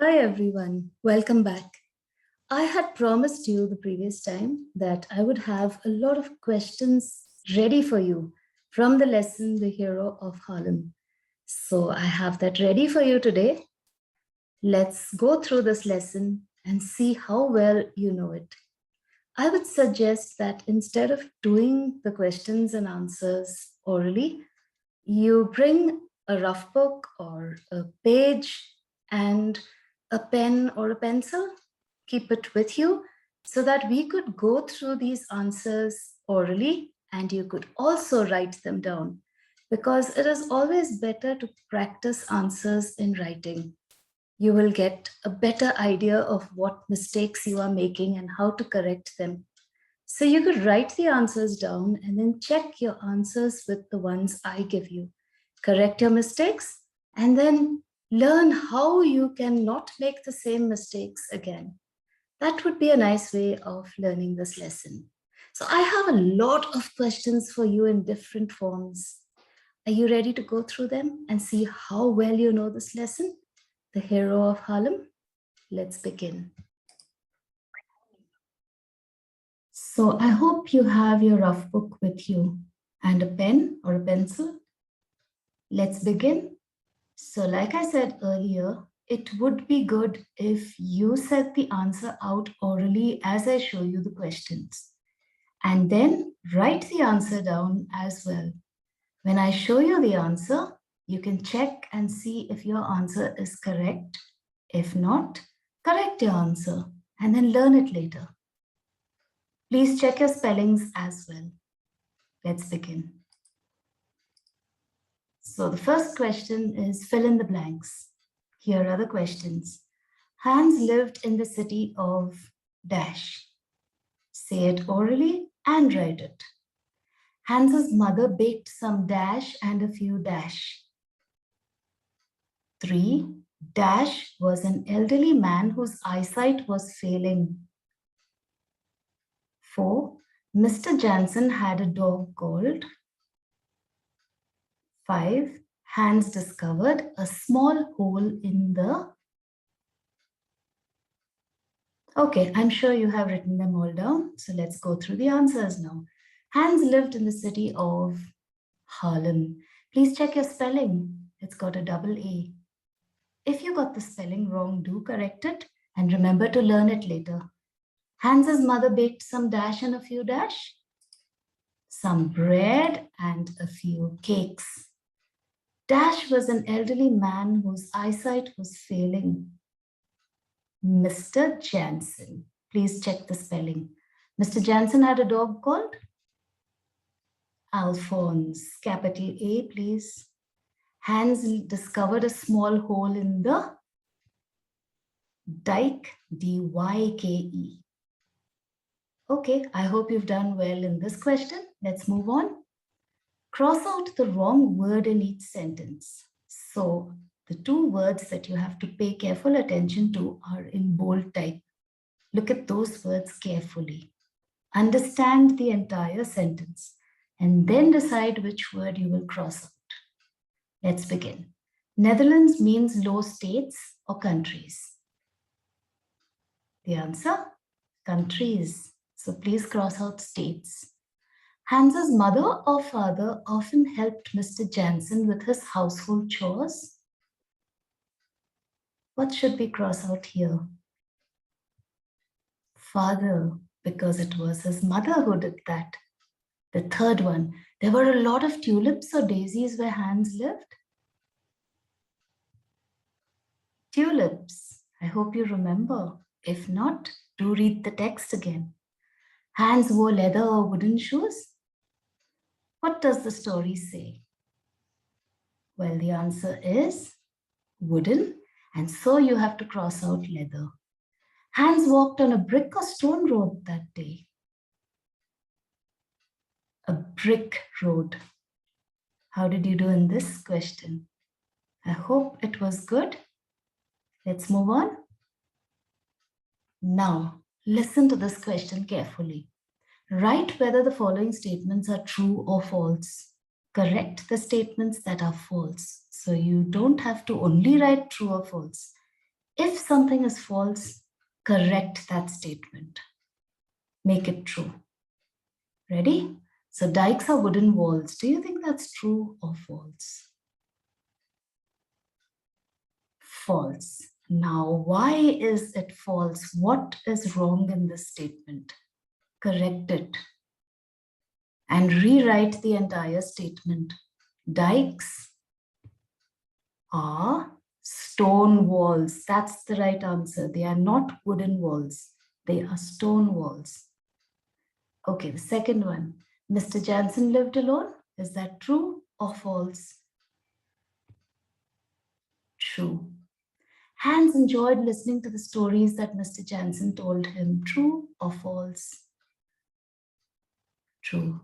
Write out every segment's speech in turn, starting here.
Hi everyone, welcome back. I had promised you the previous time that I would have a lot of questions ready for you from the lesson, The Hero of Haarlem. So I have that ready for you today. Let's go through this lesson and see how well you know it. I would suggest that instead of doing the questions and answers orally, you bring a rough book or a page and a pen or a pencil. Keep it with you so that we could go through these answers orally and you could also write them down, because it is always better to practice answers in writing. You will get a better idea of what mistakes you are making and how to correct them. So you could write the answers down and then check your answers with the ones I give you. Correct your mistakes and then learn how you can not make the same mistakes again. That would be a nice way of learning this lesson. So I have a lot of questions for you in different forms. Are you ready to go through them and see how well you know this lesson, The Hero of Haarlem? Let's begin. So I hope you have your rough book with you and a pen or a pencil. Let's begin. So like I said earlier, it would be good if you set the answer out orally as I show you the questions. And then write the answer down as well. When I show you the answer, you can check and see if your answer is correct. If not, correct your answer and then learn it later. Please check your spellings as well. Let's begin. So the first question is fill in the blanks. Here are the questions. Hans lived in the city of dash. Say it orally and write it. Hans's mother baked some dash and a few dash. 3. Dash was an elderly man whose eyesight was failing. 4. Mr. Jansen had a dog called. 5. Hans discovered a small hole in the... Okay, I'm sure you have written them all down. So let's go through the answers now. Hans lived in the city of Haarlem. Please check your spelling. It's got a double A. If you got the spelling wrong, do correct it and remember to learn it later. Hans's mother baked some dash and a few dash. Some bread and a few cakes. Dash was an elderly man whose eyesight was failing. Mr. Jansen. Please check the spelling. Mr. Jansen had a dog called Alphonse. Capital A, please. Hans discovered a small hole in the dike, D-Y-K-E. Okay, I hope you've done well in this question. Let's move on. Cross out the wrong word in each sentence. So the two words that you have to pay careful attention to are in bold type. Look at those words carefully. Understand the entire sentence and then decide which word you will cross out. Let's begin. Netherlands means low states or countries. The answer? Countries. So please cross out states. Hans's mother or father often helped Mr. Jansen with his household chores. What should we cross out here? Father, because it was his mother who did that. The third one, there were a lot of tulips or daisies where Hans lived. Tulips. I hope you remember. If not, do read the text again. Hans wore leather or wooden shoes. What does the story say? Well, the answer is wooden, and so you have to cross out leather. Hans walked on a brick or stone road that day. A brick road. How did you do in this question? I hope it was good. Let's move on. Now, listen to this question carefully. Write whether the following statements are true or false. Correct the statements that are false. So you don't have to only write true or false. If something is false, correct that statement. Make it true. Ready? So dikes are wooden walls. Do you think that's true or false? False. Now, why is it false? What is wrong in this statement? Correct it and rewrite the entire statement. Dikes are stone walls. That's the right answer. They are not wooden walls. They are stone walls. Okay, the second one. Mr. Jansen lived alone. Is that true or false? True. Hans enjoyed listening to the stories that Mr. Jansen told him. True or false? True.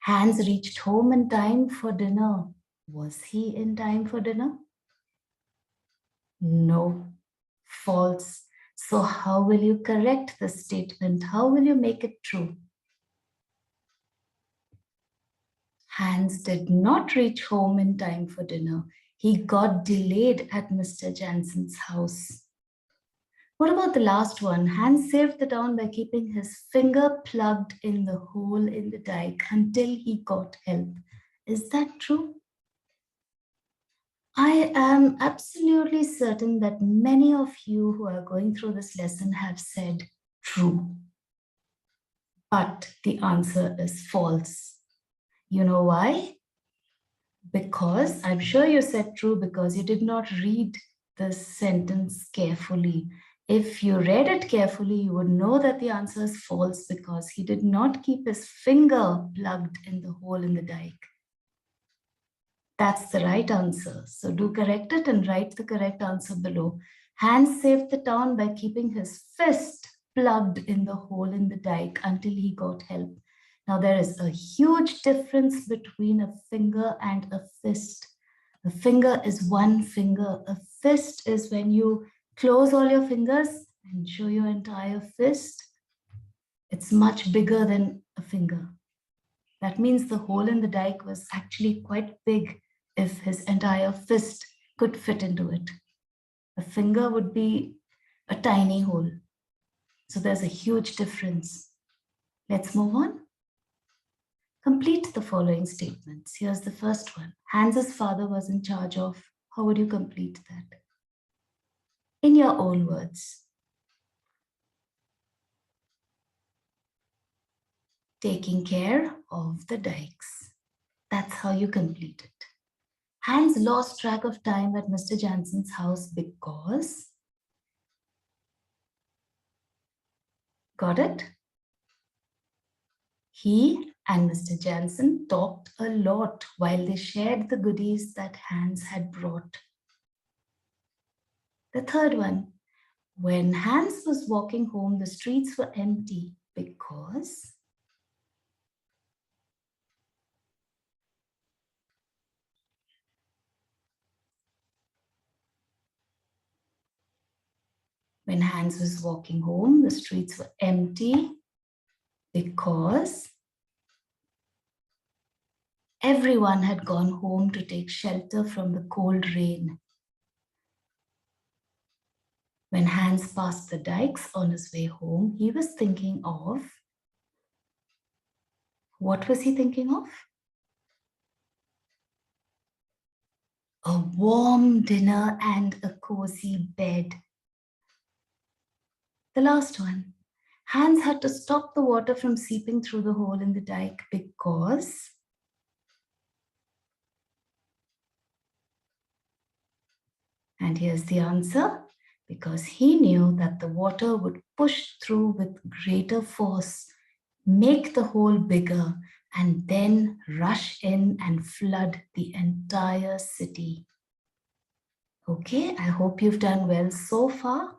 Hans reached home in time for dinner. Was he in time for dinner? No. False. So how will you correct the statement? How will you make it true? Hans did not reach home in time for dinner. He got delayed at Mr. Jansen's house. What about the last one? Hans saved the town by keeping his finger plugged in the hole in the dike until he got help. Is that true? I am absolutely certain that many of you who are going through this lesson have said true. But the answer is false. You know why? Because I'm sure you said true because you did not read the sentence carefully. If you read it carefully, you would know that the answer is false because he did not keep his finger plugged in the hole in the dike. That's the right answer. So do correct it and write the correct answer below. Hans saved the town by keeping his fist plugged in the hole in the dike until he got help. Now there is a huge difference between a finger and a fist. A finger is one finger. A fist is when you close all your fingers and show your entire fist. It's much bigger than a finger. That means the hole in the dike was actually quite big if his entire fist could fit into it. A finger would be a tiny hole. So there's a huge difference. Let's move on. Complete the following statements. Here's the first one. Hans's father was in charge of. How would you complete that? In your own words. Taking care of the dikes. That's how you complete it. Hans lost track of time at Mr. Jansen's house because. Got it? He and Mr. Jansen talked a lot while they shared the goodies that Hans had brought. The third one. When Hans was walking home, the streets were empty because. When Hans was walking home, the streets were empty because everyone had gone home to take shelter from the cold rain. When Hans passed the dikes on his way home, he was thinking of. What was he thinking of? A warm dinner and a cozy bed. The last one. Hans had to stop the water from seeping through the hole in the dike because. And here's the answer. Because he knew that the water would push through with greater force, make the hole bigger, and then rush in and flood the entire city. Okay, I hope you've done well so far.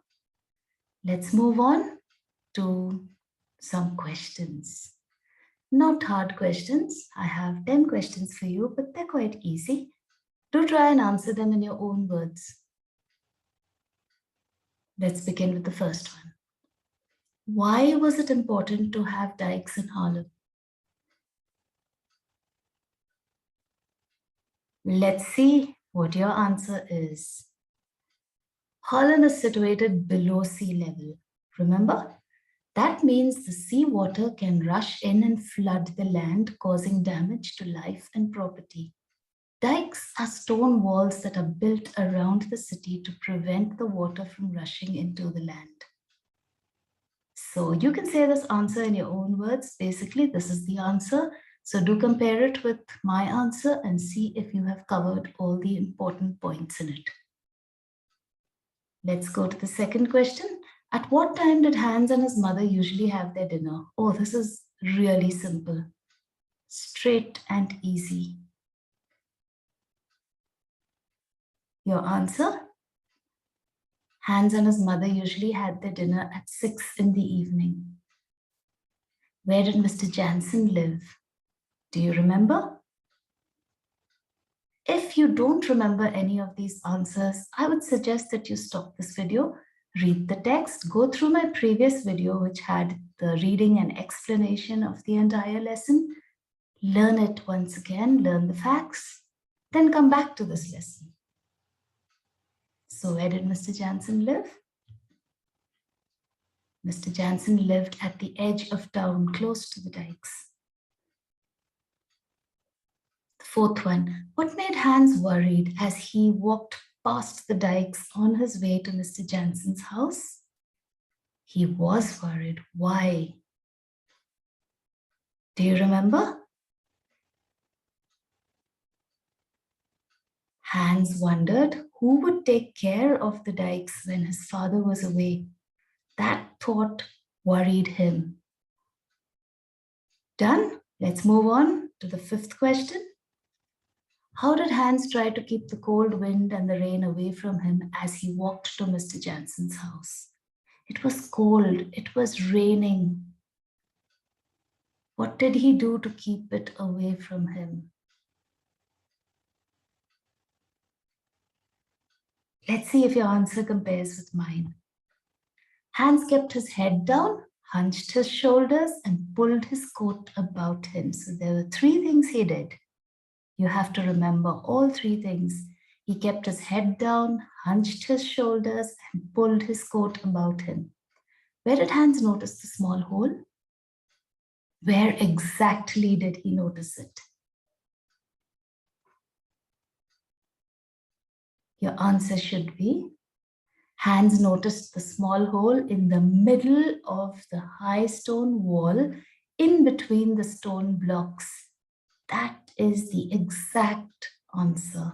Let's move on to some questions. Not hard questions. I have 10 questions for you, but they're quite easy. Do try and answer them in your own words. Let's begin with the first one. Why was it important to have dikes in Haarlem? Let's see what your answer is. Holland is situated below sea level. Remember? That means the seawater can rush in and flood the land, causing damage to life and property. Dikes are stone walls that are built around the city to prevent the water from rushing into the land. So you can say this answer in your own words. Basically, this is the answer. So do compare it with my answer and see if you have covered all the important points in it. Let's go to the second question. At what time did Hans and his mother usually have their dinner? Oh, this is really simple. Straight and easy. Your answer? Hans and his mother usually had their dinner at 6 in the evening. Where did Mr. Jansen live? Do you remember? If you don't remember any of these answers, I would suggest that you stop this video, read the text, go through my previous video which had the reading and explanation of the entire lesson, learn it once again, learn the facts, then come back to this lesson. So where did Mr. Jansen live? Mr. Jansen lived at the edge of town, close to the dikes. The fourth one, what made Hans worried as he walked past the dikes on his way to Mr. Jansen's house? He was worried. Why? Do you remember? Hans wondered who would take care of the dikes when his father was away. That thought worried him. Done? Let's move on to the fifth question. How did Hans try to keep the cold wind and the rain away from him as he walked to Mr. Jansen's house? It was cold. It was raining. What did he do to keep it away from him? Let's see if your answer compares with mine. Hans kept his head down, hunched his shoulders, and pulled his coat about him. So there were three things he did. You have to remember all three things. He kept his head down, hunched his shoulders, and pulled his coat about him. Where did Hans notice the small hole? Where exactly did he notice it? Your answer should be, Hans noticed the small hole in the middle of the high stone wall in between the stone blocks. That is the exact answer.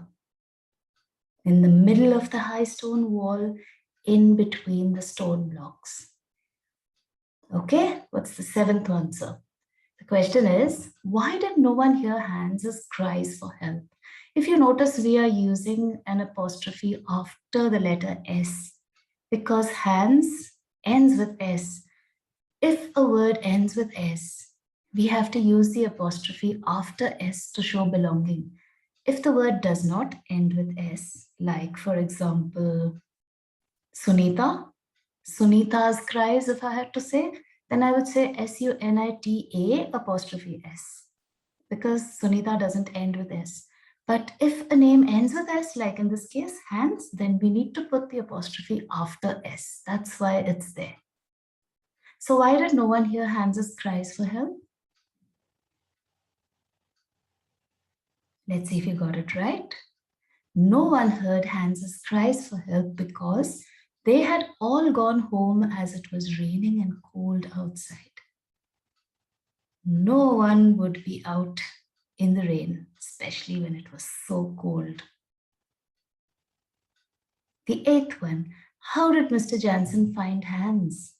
In the middle of the high stone wall, in between the stone blocks. Okay, what's the seventh answer? The question is, why did no one hear Hans's cries for help? If you notice, we are using an apostrophe after the letter S because Hans ends with S. If a word ends with S, we have to use the apostrophe after S to show belonging. If the word does not end with S, like for example, Sunita, Sunita's cries, if I had to say, then I would say Sunita apostrophe S because Sunita doesn't end with S. But if a name ends with S, like in this case, Hans, then we need to put the apostrophe after S. That's why it's there. So why did no one hear Hans's cries for help? Let's see if you got it right. No one heard Hans's cries for help because they had all gone home as it was raining and cold outside. No one would be out in the rain, especially when it was so cold. The eighth one, how did Mr. Jansen find Hans?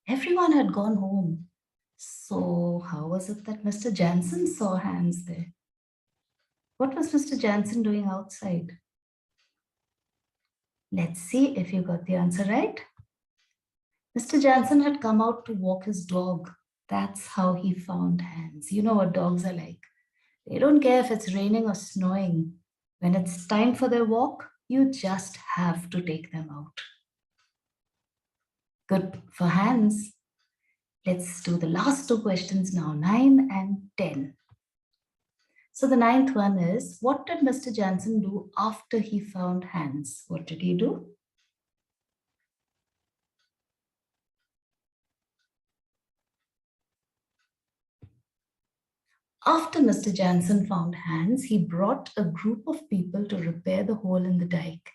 Everyone had gone home. So how was it that Mr. Jansen saw Hans there? What was Mr. Jansen doing outside? Let's see if you got the answer right. Mr. Jansen had come out to walk his dog. That's how he found Hans. You know what dogs are like. They don't care if it's raining or snowing. When it's time for their walk, you just have to take them out. Good for Hans. Let's do the last two questions now, 9 and 10. So the ninth one is, what did Mr. Jansen do after he found Hans? What did he do? After Mr. Jansen found Hans, he brought a group of people to repair the hole in the dike.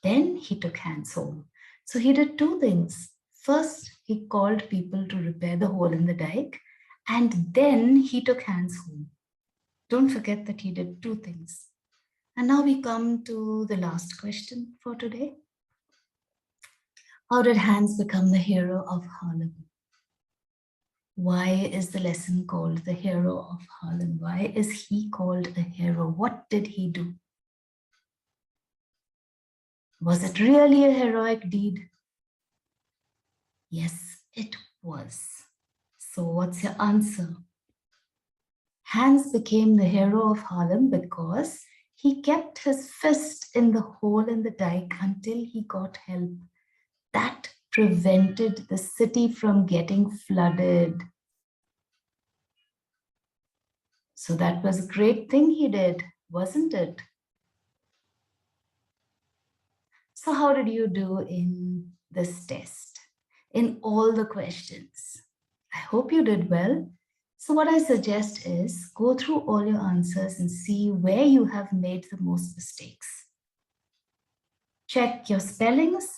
Then he took Hans home. So he did two things. First, he called people to repair the hole in the dike, and then he took Hans home. Don't forget that he did two things. And now we come to the last question for today. How did Hans become the hero of Haarlem? Why is the lesson called the hero of Haarlem? Why is he called a hero? What did he do? Was it really a heroic deed? Yes, it was. So what's your answer? Hans became the hero of Haarlem because he kept his fist in the hole in the dike until he got help. That prevented the city from getting flooded. So that was a great thing he did, wasn't it? So how did you do in this test? In all the questions? I hope you did well. So what I suggest is go through all your answers and see where you have made the most mistakes. Check your spellings.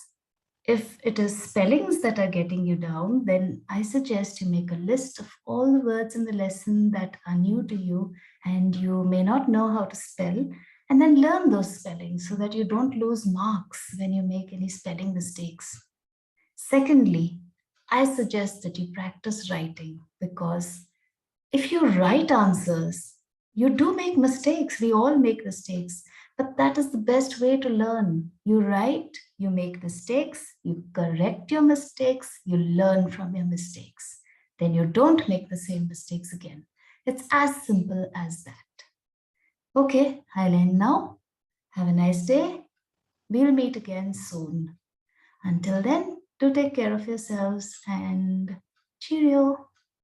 If it is spellings that are getting you down, then I suggest you make a list of all the words in the lesson that are new to you and you may not know how to spell, and then learn those spellings so that you don't lose marks when you make any spelling mistakes. Secondly, I suggest that you practice writing, because if you write answers, you do make mistakes. We all make mistakes, but that is the best way to learn. You write, you make mistakes, you correct your mistakes, you learn from your mistakes. Then you don't make the same mistakes again. It's as simple as that. Okay, I'll end now. Have a nice day. We'll meet again soon. Until then, do take care of yourselves and cheerio.